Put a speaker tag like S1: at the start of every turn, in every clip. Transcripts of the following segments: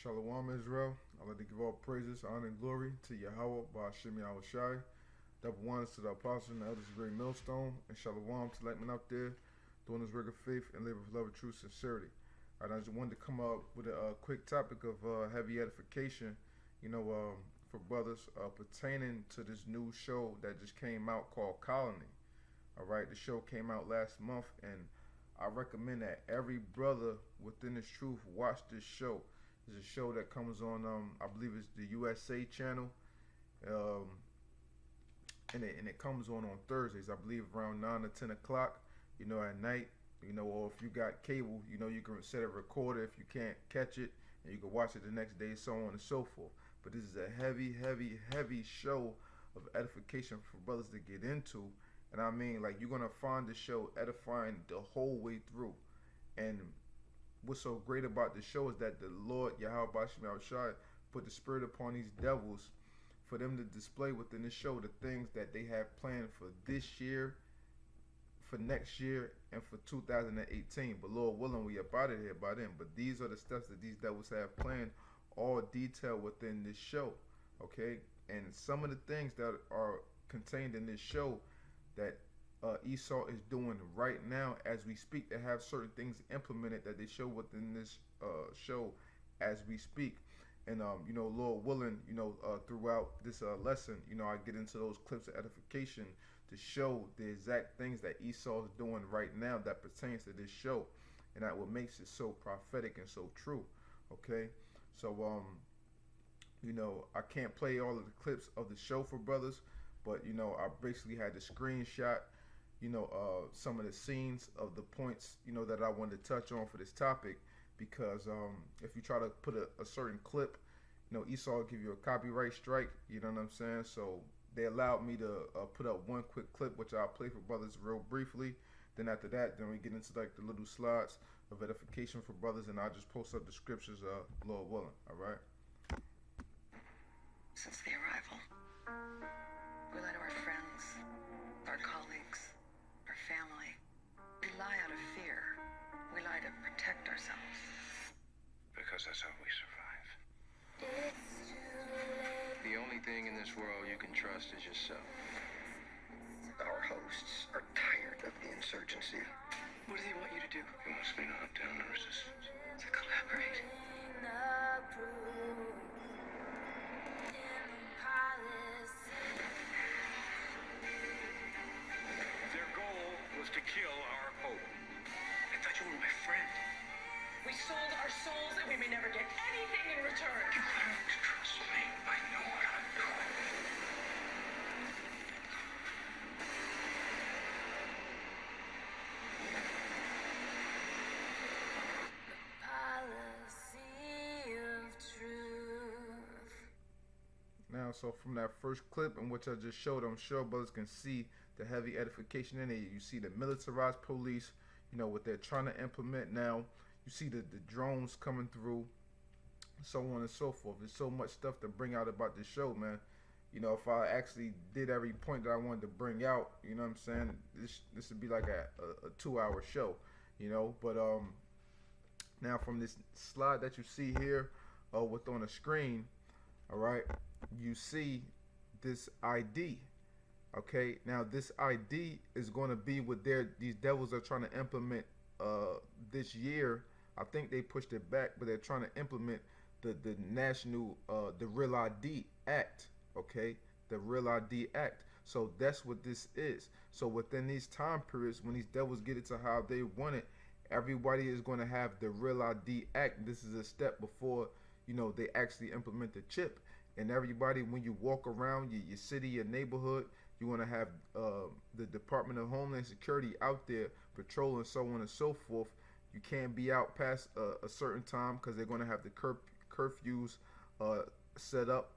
S1: Shalom Israel. I'd like to give all praises, honor, and glory to Yahweh, Ba'ashim Yahushai. Double ones to the apostles and the elders of Great Millstone. And Shalom to Lightman out there doing this work of faith and labor of love and true sincerity. I just wanted to come up with a quick topic of heavy edification, for brothers pertaining to this new show that just came out called Colony. All right, the show came out last month, and I recommend that every brother within this truth watch this show. It's a show that comes on, I believe it's the USA channel, and it comes on Thursdays, I believe around 9 or 10 o'clock, at night, or if you got cable, you can set a recorder if you can't catch it, and you can watch it the next day, so on and so forth. But this is a heavy, heavy, heavy show of edification for brothers to get into. And I mean, like, you're going to find the show edifying the whole way through. And what's so great about the show is that the Lord, Yahweh Bashim Shai, put the spirit upon these devils for them to display within the show the things that they have planned for this year, for next year, and for 2018. But Lord willing, we up out of here by then. But these are the steps that these devils have planned, all detailed within this show. Okay? And some of the things that are contained in this show that Esau is doing right now as we speak, to have certain things implemented that they show within this show as we speak. And Lord willing, throughout this lesson, I get into those clips of edification to show the exact things that Esau is doing right now that pertains to this show, and that what makes it so prophetic and so true. Okay, so I can't play all of the clips of the show for brothers, but I basically had to screenshot some of the scenes of the points that I wanted to touch on for this topic, because if you try to put a certain clip, Esau will give you a copyright strike, you know what I'm saying? So they allowed me to put up one quick clip, which I'll play for brothers real briefly. Then after that, then we get into like the little slides of edification for brothers, and I'll just post up the scriptures, Lord willing. All right.
S2: Since the arrival, we lie to our friends, our colleagues, our family. We lie out of fear. We lie to protect ourselves.
S3: Because that's how we survive. The only thing in this world you can trust is yourself.
S4: Our hosts are tired of the insurgency.
S2: What does he want you to do?
S3: He wants me to hunt down the resistance.
S2: To collaborate.
S3: Their goal was to kill our hope. I thought you were my friend.
S2: We sold our souls and we may never get anything in return.
S3: You have to trust me. I know what I'm doing.
S1: Now, so from that first clip in which I just showed, I'm sure brothers can see the heavy edification in it. You see the militarized police, what they're trying to implement now. You see the drones coming through, so on and so forth. There's so much stuff to bring out about this show, man. If I actually did every point that I wanted to bring out, you know what I'm saying, this would be like a 2-hour show, But now from this slide that you see here, what's on the screen, all right, you see this ID. Okay, now this ID is going to be what these devils are trying to implement this year. I think they pushed it back, but they're trying to implement the national the Real ID Act. Okay, the Real ID Act. So that's what this is. So within these time periods, when these devils get it to how they want it, everybody is going to have the Real ID Act. This is a step before they actually implement the chip. And everybody, when you walk around your city, your neighborhood, you want to have the Department of Homeland Security out there patrolling, so on and so forth. You can't be out past a certain time because they're going to have the curfews set up,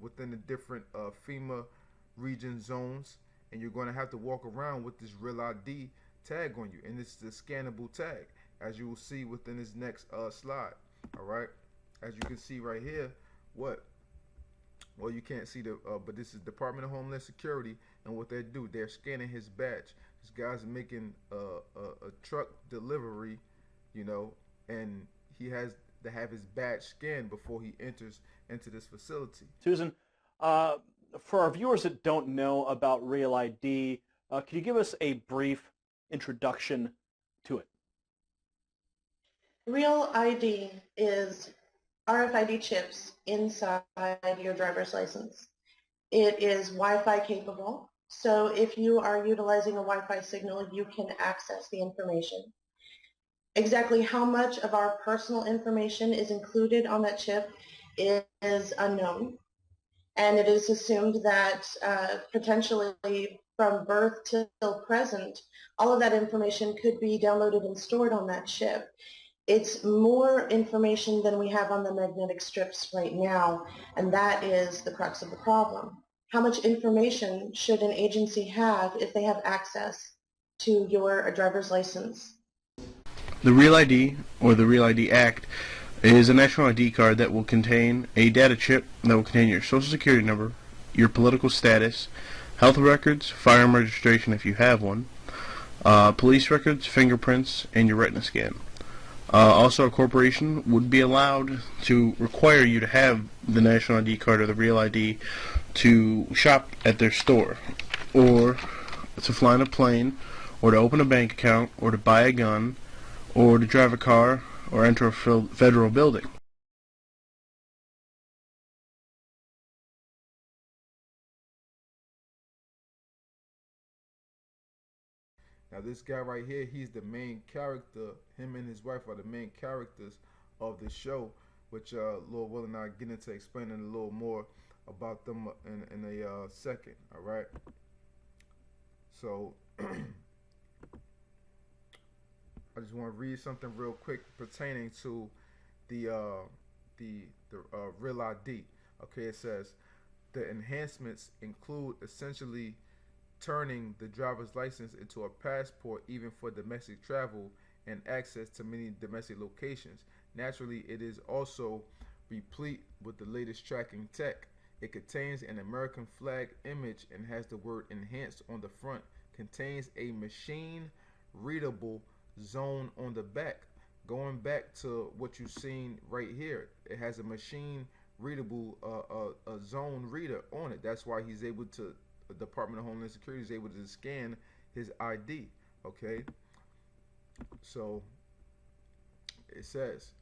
S1: within the different FEMA region zones. And you're going to have to walk around with this Real ID tag on you. And it's the scannable tag, as you will see within this next slide. All right. As you can see right here, what? Well, you can't see but this is Department of Homeland Security, and what they do, they're scanning his badge. This guy's making a truck delivery, and he has to have his badge scanned before he enters into this facility.
S5: Susan, for our viewers that don't know about Real ID, could you give us a brief introduction to it?
S6: Real ID is RFID chips inside your driver's license. It is Wi-Fi capable, so if you are utilizing a Wi-Fi signal, you can access the information. Exactly how much of our personal information is included on that chip is unknown, and it is assumed that potentially from birth till present, all of that information could be downloaded and stored on that chip. It's more information than we have on the magnetic strips right now, and that is the crux of the problem. How much information should an agency have if they have access to your driver's license?
S7: The Real ID, or the Real ID Act, is a national ID card that will contain a data chip that will contain your social security number, your political status, health records, firearm registration if you have one, police records, fingerprints, and your retina scan. Also, a corporation would be allowed to require you to have the national ID card or the Real ID to shop at their store, or to fly in a plane, or to open a bank account, or to buy a gun, or to drive a car, or enter a federal building.
S1: Now this guy right here, he's the main character. Him and his wife are the main characters of the show, which Lord Will and I get into explaining a little more about them in a second. All right. So I just want to read something real quick pertaining to the Real ID. Okay, it says the enhancements include essentially turning the driver's license into a passport even for domestic travel and access to many domestic locations. Naturally, it is also replete with the latest tracking tech. It contains an American flag image and has the word enhanced on the front. Contains a machine readable zone on the back. Going back to what you've seen right here, it has a machine readable a zone reader on it. That's why he's able to, the Department of Homeland Security is able to scan his ID. Okay, so it says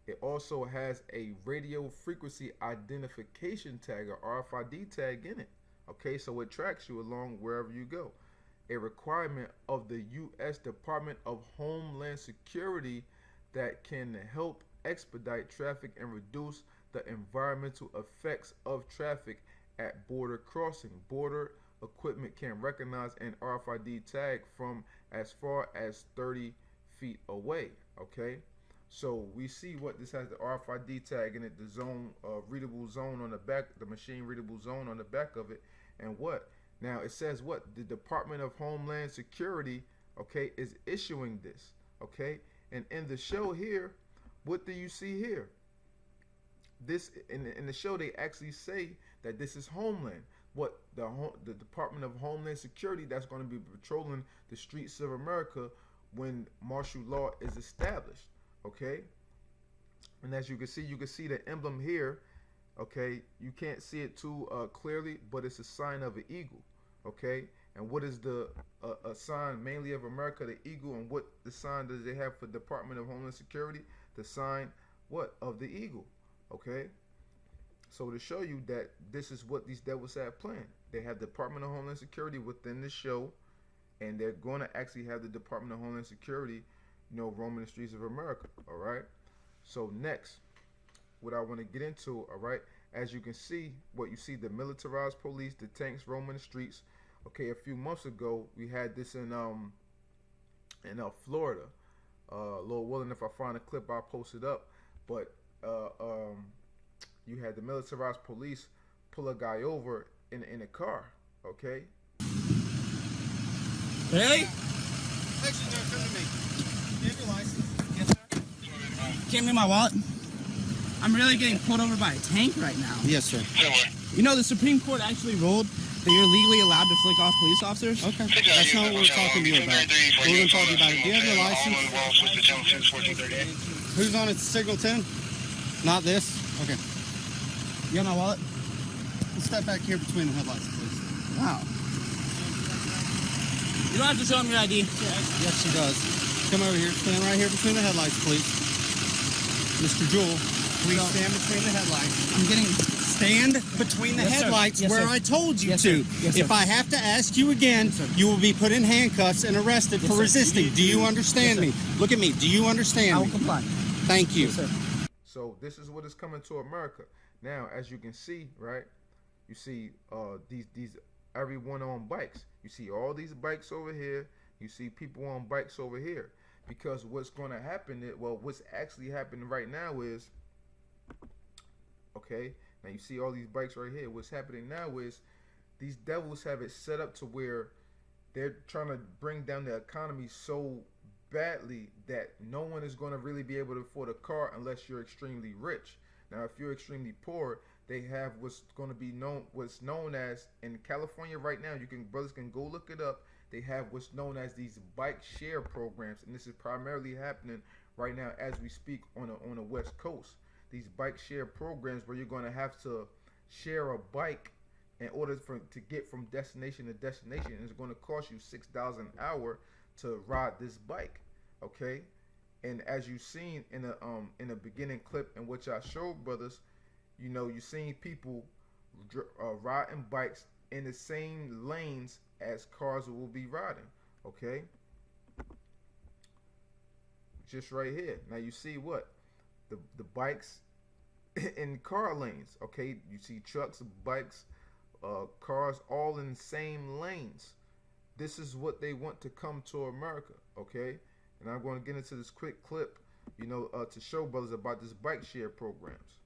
S1: it also has a radio frequency identification tag or RFID tag in it. Okay, so it tracks you along wherever you go. A requirement of the U.S. Department of Homeland Security that can help expedite traffic and reduce the environmental effects of traffic at border crossing. Border equipment can recognize an RFID tag from as far as 30 feet away. Okay, so we see what this has, the RFID tag in it, the zone readable zone on the back, the machine readable zone on the back of it, and what? Now it says what the Department of Homeland Security, okay, is issuing this, okay, and in the show here, what do you see here? This in the show they actually say that this is Homeland. What the Department of Homeland Security that's going to be patrolling the streets of America when martial law is established, okay? And as you can see the emblem here, okay? You can't see it too clearly, but it's a sign of an eagle, okay? And what is the a sign mainly of America, the eagle, and what the sign does they have for Department of Homeland Security? The sign, what, of the eagle, okay? So to show you that this is what these devils have planned. They have Department of Homeland Security within the show, and they're going to actually have the Department of Homeland Security, you know, roaming the streets of America, all right? So next, what I want to get into, all right, as you can see, what you see, the militarized police, the tanks roaming the streets. Okay, a few months ago, we had this in Florida. Lord willing, if I find a clip, I'll post it up. But you had the militarized police pull a guy over in a car. Okay.
S8: Really? Actually, no, come to me. Do you have your license? Yes, sir. Can't me my wallet. I'm really getting pulled over by a tank right now.
S9: Yes, sir.
S8: You know, the Supreme Court actually ruled that you're legally allowed to flick off police officers? Okay. That's not what we're talking to you about. We're going to talk to you about it. Do you have your license? Who's on it? Signal 10? Not this? Okay. You got my wallet? Let's step back here between the headlights, please. Wow. You don't have to show him your ID. Yes, he does. Come over here. Stand right here between the headlights, please. Mr. Jewell, please stand between the headlights. I'm getting... Stand between the headlights where I told you to. If I have to ask you again, you will be put in handcuffs and arrested for resisting. Do you understand me? Look at me. Do you understand me? I will comply. Thank you.
S1: So this is what is coming to America. Now, as you can see, right, you see these everyone on bikes. You see all these bikes over here. You see people on bikes over here. Because what's going to happen is, well, what's actually happening right now is, okay, now you see all these bikes right here. What's happening now is these devils have it set up to where they're trying to bring down the economy so badly that no one is going to really be able to afford a car unless you're extremely rich. Now, if you're extremely poor, they have what's going to be known as, in California right now, brothers can go look it up. They have what's known as these bike share programs, and this is primarily happening right now as we speak on the West Coast. These bike share programs where you're going to have to share a bike in order to get from destination to destination, and it's going to cost you $6 an hour to ride this bike, okay? And as you've seen in a beginning clip in which I showed, brothers, you know, you're seeing people riding bikes in the same lanes as cars will be riding, okay? Just right here. Now you see what? The bikes in car lanes, okay? You see trucks, bikes, cars all in the same lanes. This is what they want to come to America, okay? And I'm going to get into this quick clip, you know, to show brothers about this bike share programs.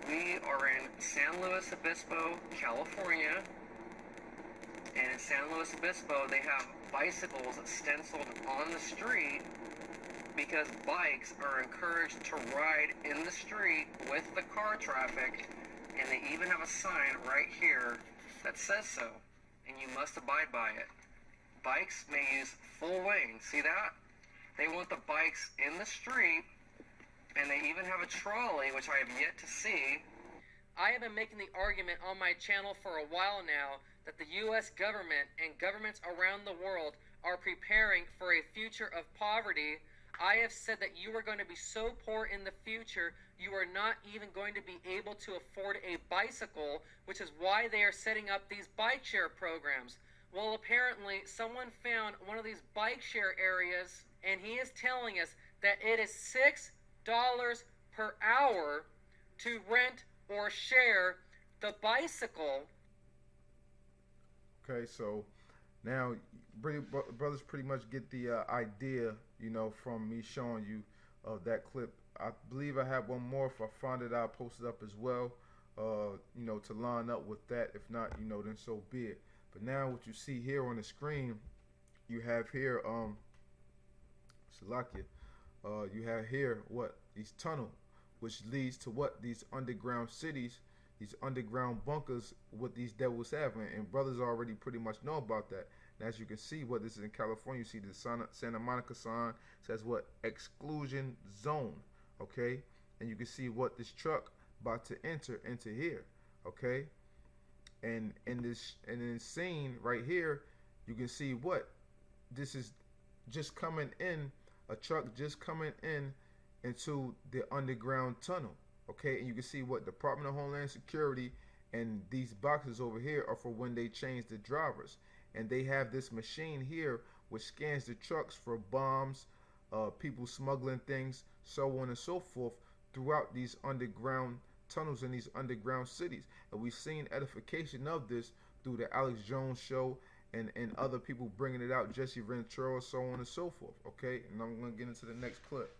S9: We are in San Luis Obispo, California. And in San Luis Obispo, they have bicycles stenciled on the street because bikes are encouraged to ride in the street with the car traffic, and they even have a sign right here that says so, and you must abide by it. Bikes may use full lane. See that? They want the bikes in the street, and they even have a trolley, which I have yet to see. I have been making the argument on my channel for a while now that the U.S. government and governments around the world are preparing for a future of poverty. I have said that you are going to be so poor in the future, you are not even going to be able to afford a bicycle, which is why they are setting up these bike share programs. Well, apparently, someone found one of these bike share areas, and he is telling us that it is $6 per hour to rent or share the bicycle.
S1: Okay, so now brothers pretty much get the idea, you know, from me showing you that clip. I believe I have one more. If I find it, I'll post it up as well, you know, to line up with that. If not, you know, then so be it. But now what you see here on the screen, you have here, Salakia, you have here what? These tunnel, which leads to what? These underground cities, these underground bunkers, what these devils have. And brothers already pretty much know about that. And as you can see, what this is in California, you see the Santa Monica sign says what? Exclusion zone, okay? And you can see what this truck about to enter into here, okay? And in this scene right here, you can see what? This is just coming in, a truck just coming in into the underground tunnel, okay? And you can see what? Department of Homeland Security, and these boxes over here are for when they change the drivers. And they have this machine here which scans the trucks for bombs, people smuggling things, so on and so forth, throughout these underground tunnels in these underground cities. And we've seen edification of this through the Alex Jones show and other people bringing it out, Jesse Ventura, so on and so forth, okay? And I'm going to get into the next clip.